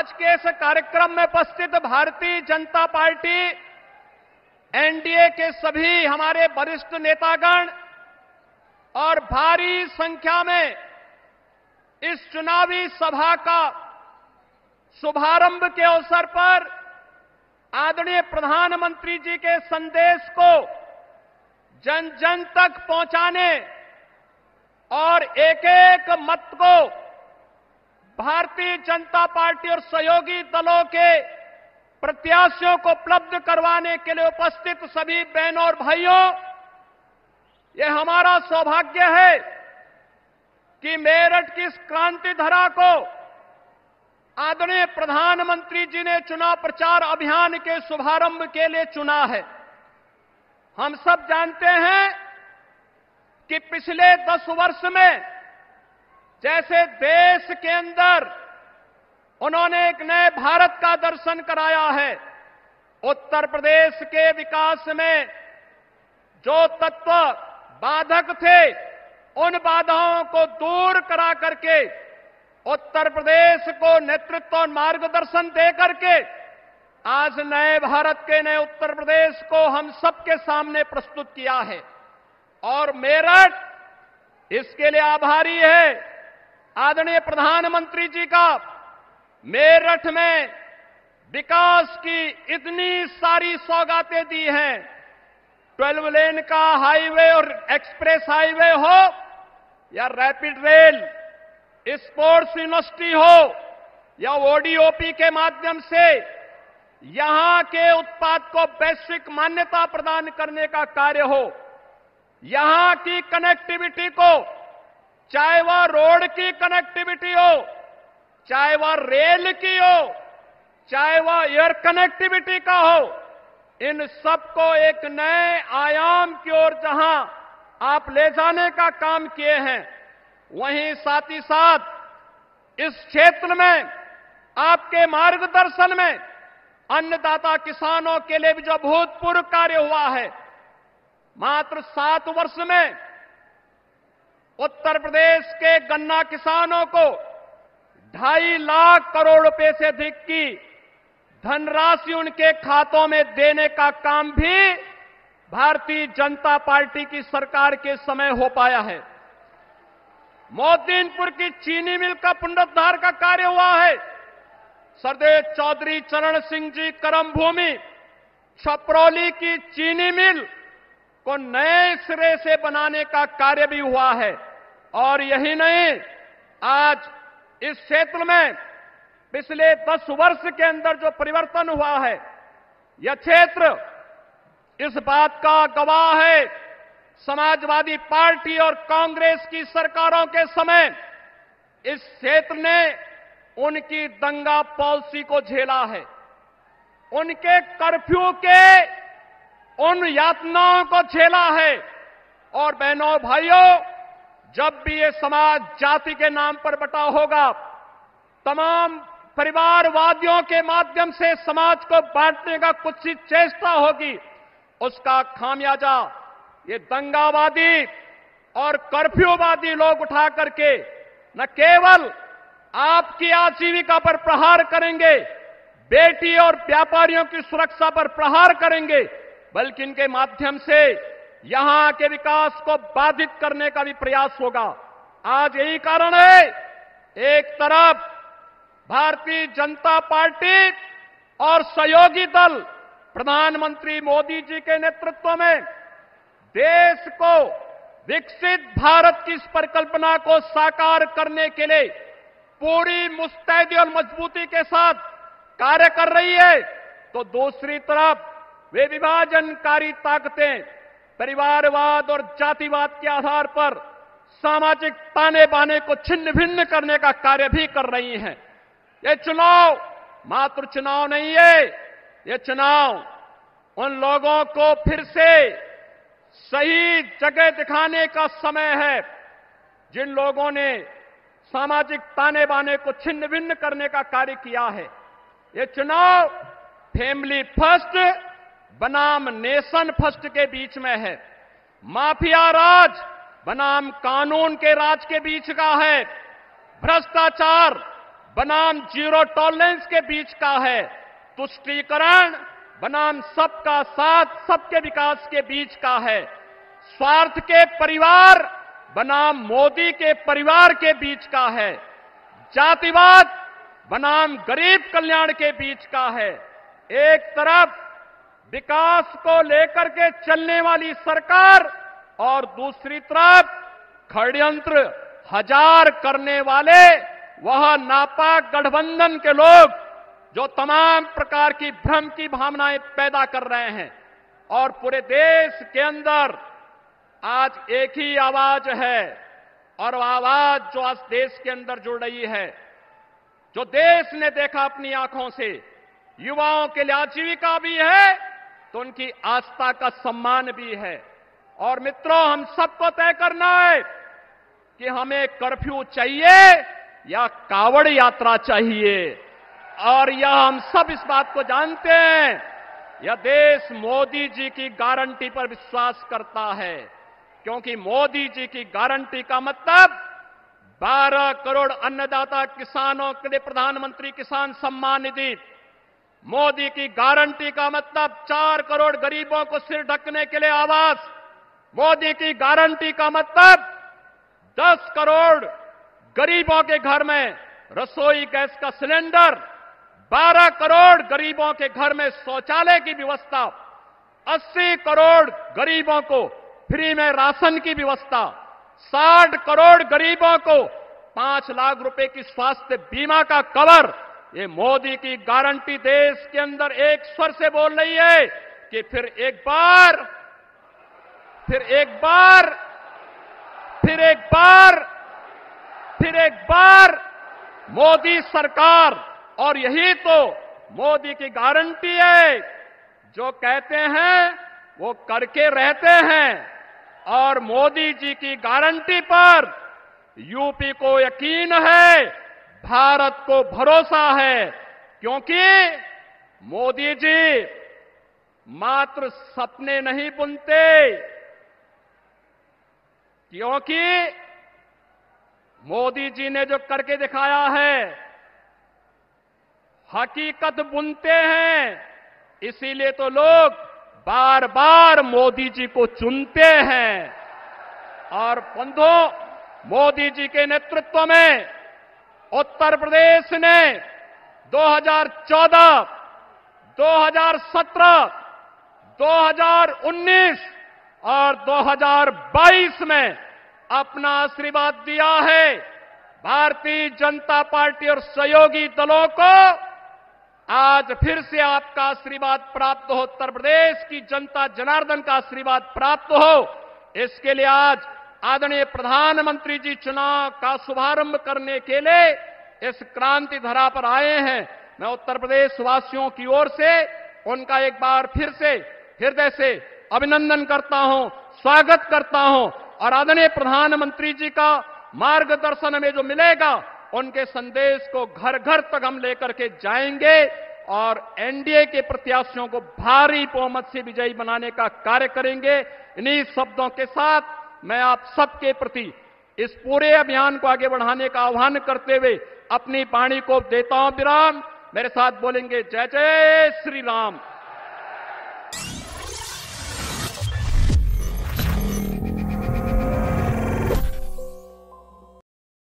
आज के इस कार्यक्रम में उपस्थित भारतीय जनता पार्टी, एनडीए के सभी हमारे वरिष्ठ नेतागण और भारी संख्या में इस चुनावी सभा का शुभारंभ के अवसर पर आदरणीय प्रधानमंत्री जी के संदेश को जन जन तक पहुंचाने और एक एक मत को भारतीय जनता पार्टी और सहयोगी दलों के प्रत्याशियों को उपलब्ध करवाने के लिए उपस्थित सभी बहनों और भाइयों, यह हमारा सौभाग्य है कि मेरठ की इस क्रांति धरा को आदरणीय प्रधानमंत्री जी ने चुनाव प्रचार अभियान के शुभारंभ के लिए चुना है। हम सब जानते हैं कि पिछले 10 वर्ष में जैसे देश के अंदर उन्होंने एक नए भारत का दर्शन कराया है, उत्तर प्रदेश के विकास में जो तत्व बाधक थे उन बाधाओं को दूर करा करके उत्तर प्रदेश को नेतृत्व और मार्गदर्शन दे करके आज नए भारत के नए उत्तर प्रदेश को हम सबके सामने प्रस्तुत किया है। और मेरठ इसके लिए आभारी है आदरणीय प्रधानमंत्री जी का। मेरठ में विकास की इतनी सारी सौगातें दी हैं, 12 लेन का हाईवे और एक्सप्रेस हाईवे हो या रैपिड रेल, स्पोर्ट्स यूनिवर्सिटी हो या ओडीओपी के माध्यम से यहां के उत्पाद को वैश्विक मान्यता प्रदान करने का कार्य हो, यहां की कनेक्टिविटी को, चाहे वह रोड की कनेक्टिविटी हो, चाहे वह रेल की हो, चाहे वह एयर कनेक्टिविटी का हो, इन सबको एक नए आयाम की ओर जहां आप ले जाने का काम किए हैं, वहीं साथ ही साथ इस क्षेत्र में आपके मार्गदर्शन में अन्नदाता किसानों के लिए भी जो भूतपूर्व कार्य हुआ है, मात्र 7 वर्ष में उत्तर प्रदेश के गन्ना किसानों को 2.5 लाख करोड़ रुपए से अधिक की धनराशि उनके खातों में देने का काम भी भारतीय जनता पार्टी की सरकार के समय हो पाया है। मोदीनपुर की चीनी मिल का पुनरुद्धार का कार्य हुआ है। सरदेव चौधरी चरण सिंह जी कर्मभूमि छपरौली की चीनी मिल को नए सिरे से बनाने का कार्य भी हुआ है। और यही नहीं, आज इस क्षेत्र में पिछले 10 वर्ष के अंदर जो परिवर्तन हुआ है, यह क्षेत्र इस बात का गवाह है। समाजवादी पार्टी और कांग्रेस की सरकारों के समय इस क्षेत्र ने उनकी दंगा पॉलिसी को झेला है, उनके कर्फ्यू के उन यातनाओं को झेला है। और बहनों भाइयों, जब भी ये समाज जाति के नाम पर बटा होगा, तमाम परिवारवादियों के माध्यम से समाज को बांटने का कुछ ही चेष्टा होगी, उसका खामियाजा ये दंगावादी और कर्फ्यूवादी लोग उठा करके न केवल आपकी आजीविका पर प्रहार करेंगे, बेटी और व्यापारियों की सुरक्षा पर प्रहार करेंगे, बल्कि इनके माध्यम से यहां के विकास को बाधित करने का भी प्रयास होगा। आज यही कारण है, एक तरफ भारतीय जनता पार्टी और सहयोगी दल प्रधानमंत्री मोदी जी के नेतृत्व में देश को विकसित भारत की इस परिकल्पना को साकार करने के लिए पूरी मुस्तैदी और मजबूती के साथ कार्य कर रही है, तो दूसरी तरफ वे विभाजनकारी ताकतें परिवारवाद और जातिवाद के आधार पर सामाजिक ताने बाने को छिन्न भिन्न करने का कार्य भी कर रही हैं। ये चुनाव मात्र चुनाव नहीं है, ये चुनाव उन लोगों को फिर से सही जगह दिखाने का समय है जिन लोगों ने सामाजिक ताने बाने को छिन्न भिन्न करने का कार्य किया है। ये चुनाव फैमिली फर्स्ट बनाम नेशन फर्स्ट के बीच में है, माफिया राज बनाम कानून के राज के बीच का है, भ्रष्टाचार बनाम जीरो टॉलरेंस के बीच का है। तुष्टीकरण बनाम सबका साथ, सबके विकास के बीच का है। स्वार्थ के परिवार बनाम मोदी के परिवार के बीच का है। जातिवाद बनाम गरीब कल्याण के बीच का है। एक तरफ विकास को लेकर के चलने वाली सरकार और दूसरी तरफ षड्यंत्र हजार करने वाले वह नापाक गठबंधन के लोग जो तमाम प्रकार की भ्रम की भावनाएं पैदा कर रहे हैं। और पूरे देश के अंदर आज एक ही आवाज है, और वह आवाज जो आज देश के अंदर जुड़ रही है, जो देश ने देखा अपनी आंखों से, युवाओं के लिए आजीविका भी है तो उनकी आस्था का सम्मान भी है। और मित्रों, हम सबको तय करना है कि हमें कर्फ्यू चाहिए या कावड़ यात्रा चाहिए। और यह हम सब इस बात को जानते हैं, यह देश मोदी जी की गारंटी पर विश्वास करता है, क्योंकि मोदी जी की गारंटी का मतलब 12 करोड़ अन्नदाता किसानों के लिए प्रधानमंत्री किसान सम्मान निधि, मोदी की गारंटी का मतलब 4 करोड़ गरीबों को सिर ढकने के लिए आवास, मोदी की गारंटी का मतलब 10 करोड़ गरीबों के घर में रसोई गैस का सिलेंडर, 12 करोड़ गरीबों के घर में शौचालय की व्यवस्था, 80 करोड़ गरीबों को फ्री में राशन की व्यवस्था, 60 करोड़ गरीबों को 5 लाख रुपए की स्वास्थ्य बीमा का कवर। ये मोदी की गारंटी देश के अंदर एक स्वर से बोल रही है कि फिर एक बार मोदी सरकार। और यही तो मोदी की गारंटी है, जो कहते हैं वो करके रहते हैं। और मोदी जी की गारंटी पर यूपी को यकीन है, भारत को भरोसा है, क्योंकि मोदी जी मात्र सपने नहीं बुनते, क्योंकि मोदी जी ने जो करके दिखाया है हकीकत बुनते हैं। इसीलिए तो लोग बार बार मोदी जी को चुनते हैं। और बंधुओं, मोदी जी के नेतृत्व में उत्तर प्रदेश ने 2014, 2017, 2019 और 2022 में अपना आशीर्वाद दिया है। भारतीय जनता पार्टी और सहयोगी दलों को आज फिर से आपका आशीर्वाद प्राप्त हो, उत्तर प्रदेश की जनता जनार्दन का आशीर्वाद प्राप्त हो। इसके लिए आज आदरणीय प्रधानमंत्री जी चुनाव का शुभारंभ करने के लिए इस क्रांति धरा पर आए हैं। मैं उत्तर प्रदेश वासियों की ओर से उनका एक बार फिर से हृदय से अभिनंदन करता हूं, स्वागत करता हूं। और आदरणीय प्रधानमंत्री जी का मार्गदर्शन हमें जो मिलेगा, उनके संदेश को घर घर तक हम लेकर के जाएंगे और एनडीए के प्रत्याशियों को भारी बहुमत से विजयी बनाने का कार्य करेंगे। इन्हीं शब्दों के साथ मैं आप सबके प्रति इस पूरे अभियान को आगे बढ़ाने का आह्वान करते हुए अपनी वाणी को देता हूं विराम। मेरे साथ बोलेंगे जय जय श्री राम।